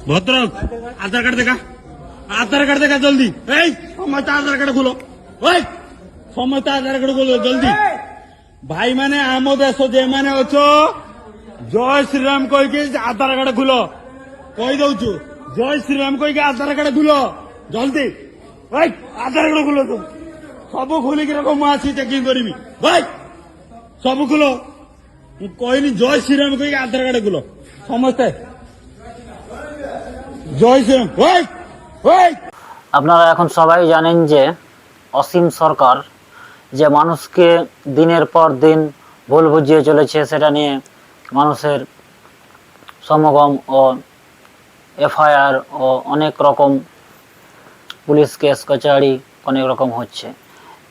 ভদ্রলোক আধার কার্ড দেখা, আধার কার্ড দেখা জলদি। এই সময়টা আধার কার্ড খুলো, ওই সময়টা আধার কার্ড খুলো জলদি। ভাই মানে ଆମ ଦେଶ ଯେମାନେ ଅଛ ଜୟ ଶ୍ରୀରାମ କହିକି ଆଧାର କାର୍ଡ ଖୁଲ, କହିଦଉଛୁ ଜୟ ଶ୍ରୀରାମ କହିକି ଆଧାର କାର୍ଡ ଖୁଲ ଜଲଦି। ଭାଇ ଆଧାର କାର୍ଡ ଖୁଲ, ସବୁ ଖୋଲିକି ରଖ, ମୁଁ ଆସି ଚେକିଂ କରିବି। ଭାଇ ସବୁ ଖୁଲ, ମୁଁ କହିଲି ଜୟ ଶ୍ରୀରାମ କହିକି ଆଧାର କାର୍ଡ ଖୁଲ ସମସ୍ତେ, জয় শ্রীরাম। ভাই ভাই আপনারা এখন সবাই জানেন যে অসীম সরকার যে মানুষকে দিনের পর দিন ভুল বুঝিয়ে চলেছে, সেটা নিয়ে মানুষের সমাগম ও এফআইআর ও অনেক রকম পুলিশ কেস কচুরি অনেক রকম হচ্ছে।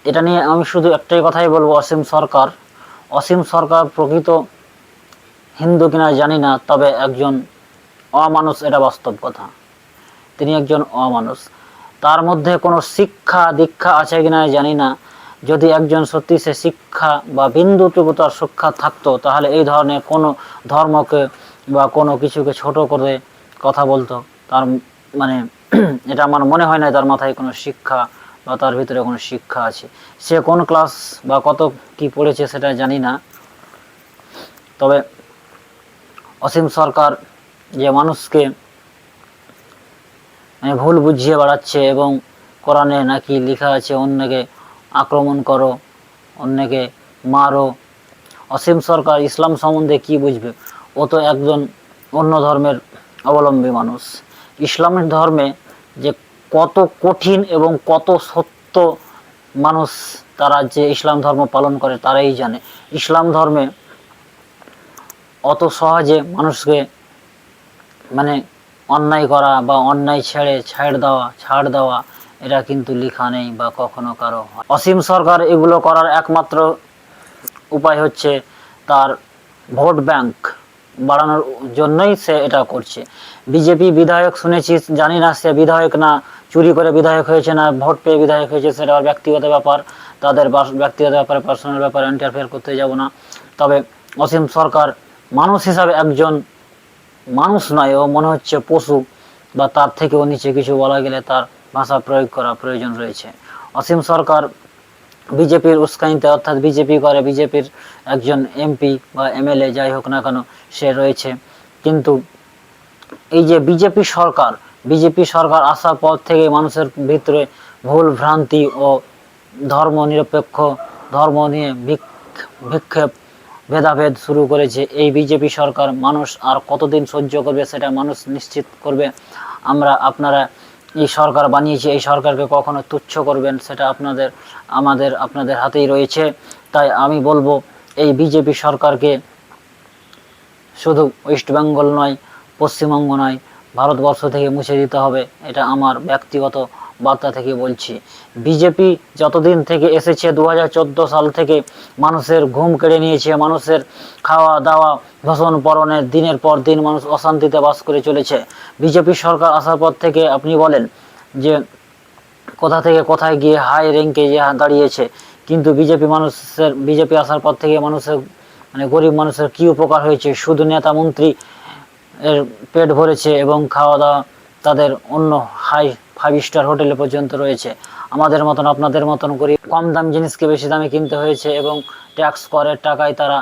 এটা নিয়ে আমি শুধু একটাই কথাই বলবো, অসীম সরকার প্রকৃত হিন্দু কিনা জানি না, তবে একজন অমানুষ, এটা বাস্তব কথা। তিনি একজন অমানুষ। তার মধ্যে কোনো শিক্ষা দীক্ষা আছে কিনা জানি না। যদি একজন সত্যি সে শিক্ষা বা বিন্দুটুকু তার শিক্ষা থাকতো, তাহলে এই ধরনের কোনো ধর্মকে বা কোনো কিছুকে ছোট করে কথা বলতো। তার মানে এটা আমার মনে হয় না তার মাথায় কোনো শিক্ষা বা তার ভিতরে কোনো শিক্ষা আছে। সে কোন ক্লাস বা কত কি পড়েছে সেটা জানি না। তবে অসীম সরকার যে মানুষকে ভুল বুঝিয়ে বেড়াচ্ছে, এবং কোরআনে নাকি লেখা আছে অন্যকে আক্রমণ করো, অন্যকে মারো। অসীম সরকার ইসলাম সম্বন্ধে কি বুঝবে? ও তো একজন অন্য ধর্মের অবলম্বী মানুষ। ইসলামের ধর্মে যে কত কঠিন এবং কত সত্য মানুষ তারা যে ইসলাম ধর্ম পালন করে তারাই জানে। ইসলাম ধর্মে অত সহজে মানুষকে মানে অন্যায় করা বা অন্যায় ছাড় দেওয়া এটা কিন্তু লেখা নেই বা কখনো কারো হয়। অসীম সরকার এগুলো করার একমাত্র উপায় হচ্ছে তার ভোট ব্যাংক বাড়ানোর জন্যই সে এটা করছে। বিজেপি বিধায়ক শুনেছি, জানি না সে বিধায়ক না চুরি করে বিধায়ক হয়েছে না ভোট পেয়ে বিধায়ক হয়েছে, সেটা ব্যক্তিগত ব্যাপার, তাদের ব্যক্তিগত ব্যাপারে পার্সোনাল ব্যাপারে ইন্টারফেয়ার করতে যাব না। তবে অসীম সরকার মানুষ হিসাবে একজন মানুষ নয়, ও মনে হচ্ছে পশু বা তার থেকেও নিচে কিছু বলা গেলে তার ভাষা প্রয়োগ করা প্রয়োজন রয়েছে। অসীম সরকার বিজেপির উস্কানিতে, অর্থাৎ বিজেপি করে, বিজেপির একজন এমপি বা এমএলএ যাই হোক না কেন সে রয়েছে। কিন্তু এই যে বিজেপি সরকার আসার পর থেকে মানুষের ভিতরে ভুল ভ্রান্তি ও ধর্ম নিরপেক্ষ ধর্ম নিয়ে বিক্ষেপ ভেদাভেদ শুরু করেছে। এই বিজেপি সরকার মানুষ আর কতদিন সহ্য করবে সেটা মানুষ নিশ্চিত করবে। আপনারা এই সরকার বানিয়েছে, এই সরকারকে কখনো তুচ্ছ করবেন সেটা আপনাদের হাতেই রয়েছে। তাই আমি বলবো এই বিজেপি সরকারকে শুধু ওয়েস্ট বেঙ্গল নয়, পশ্চিমবঙ্গ নয়, ভারতবর্ষ থেকে মুছে দিতে হবে। এটা আমার ব্যক্তিগত বার্তা থেকে বলছি। বিজেপি যতদিন থেকে এসেছে 2014 সাল থেকে মানুষের ঘুম কেড়ে নিয়েছে, মানুষের খাওয়া দাওয়া ধর্ষণ পরনের দিনের পর দিন মানুষ অশান্তিতে বাস করে চলেছে। বিজেপি সরকার আসার পর থেকে আপনি বলেন যে কোথা থেকে কোথায় গিয়ে হাই র্যাঙ্কে যে দাঁড়িয়েছে, কিন্তু বিজেপি আসার পর থেকে মানুষের মানে গরিব মানুষের কি উপকার হয়েছে? শুধু নেতা মন্ত্রী এর পেট ভরেছে এবং খাওয়া দাওয়া তাদের অন্য হাই 5 স্টার হোটেলে পর্যন্ত রয়েছে। আমাদের মতন আপনাদের মতন করে কম দাম জিনিসকে বেশি দামে কিনতে হয়েছে, এবং ট্যাক্স করের টাকায় তারা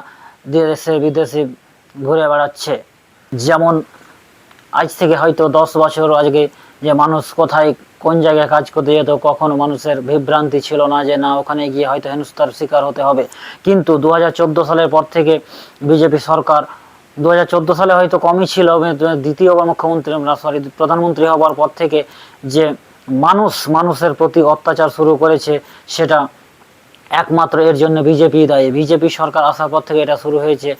দেশে বিদেশে ঘুরে বেড়াচ্ছে। যেমন আজ থেকে হয়তো 10 বছর আগে যে মানুষ কোথায় কোন জায়গায় কাজ করতে যেত, কখনো মানুষের বিভ্রান্তি ছিল না যে না ওখানে গিয়ে হয়তো হেনস্থার শিকার হতে হবে। কিন্তু 2014 সালের পর থেকে বিজেপি সরকার, 2014 সালে হয়তো কমই ছিল, দ্বিতীয়বার প্রধানমন্ত্রী হওয়ার পর থেকে যে মানুষের প্রতি অত্যাচার শুরু করেছে, সেটা একমাত্র এর জন্য বিজেপি দায়ী। বিজেপি সরকার আসার পর থেকে এটা শুরু হয়েছে।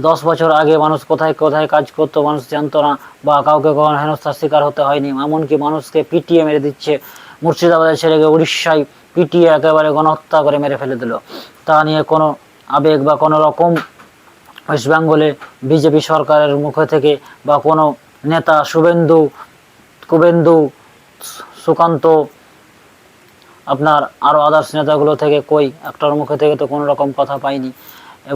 10 বছর আগে মানুষ কোথায় কোথায় কাজ করতো মানুষ জানতো না, বা কাউকে কখনো হেনস্থার শিকার হতে হয়নি। এমনকি মানুষকে পিটিয়ে মেরে দিচ্ছে। মুর্শিদাবাদের ছেলেকে উড়িষ্যায় পিটিয়ে একেবারে গণহত্যা করে মেরে ফেলে দিল। তা নিয়ে কোনো আবেগ বা কোনো রকম ওয়েস্ট বেঙ্গলে বিজেপি সরকারের মুখ থেকে বা কোনো নেতা কুবেন্দু সুকান্ত আপনার আরও আদার্স নেতাগুলো থেকে একটার মুখে থেকে তো কোনো রকম কথা পাইনি।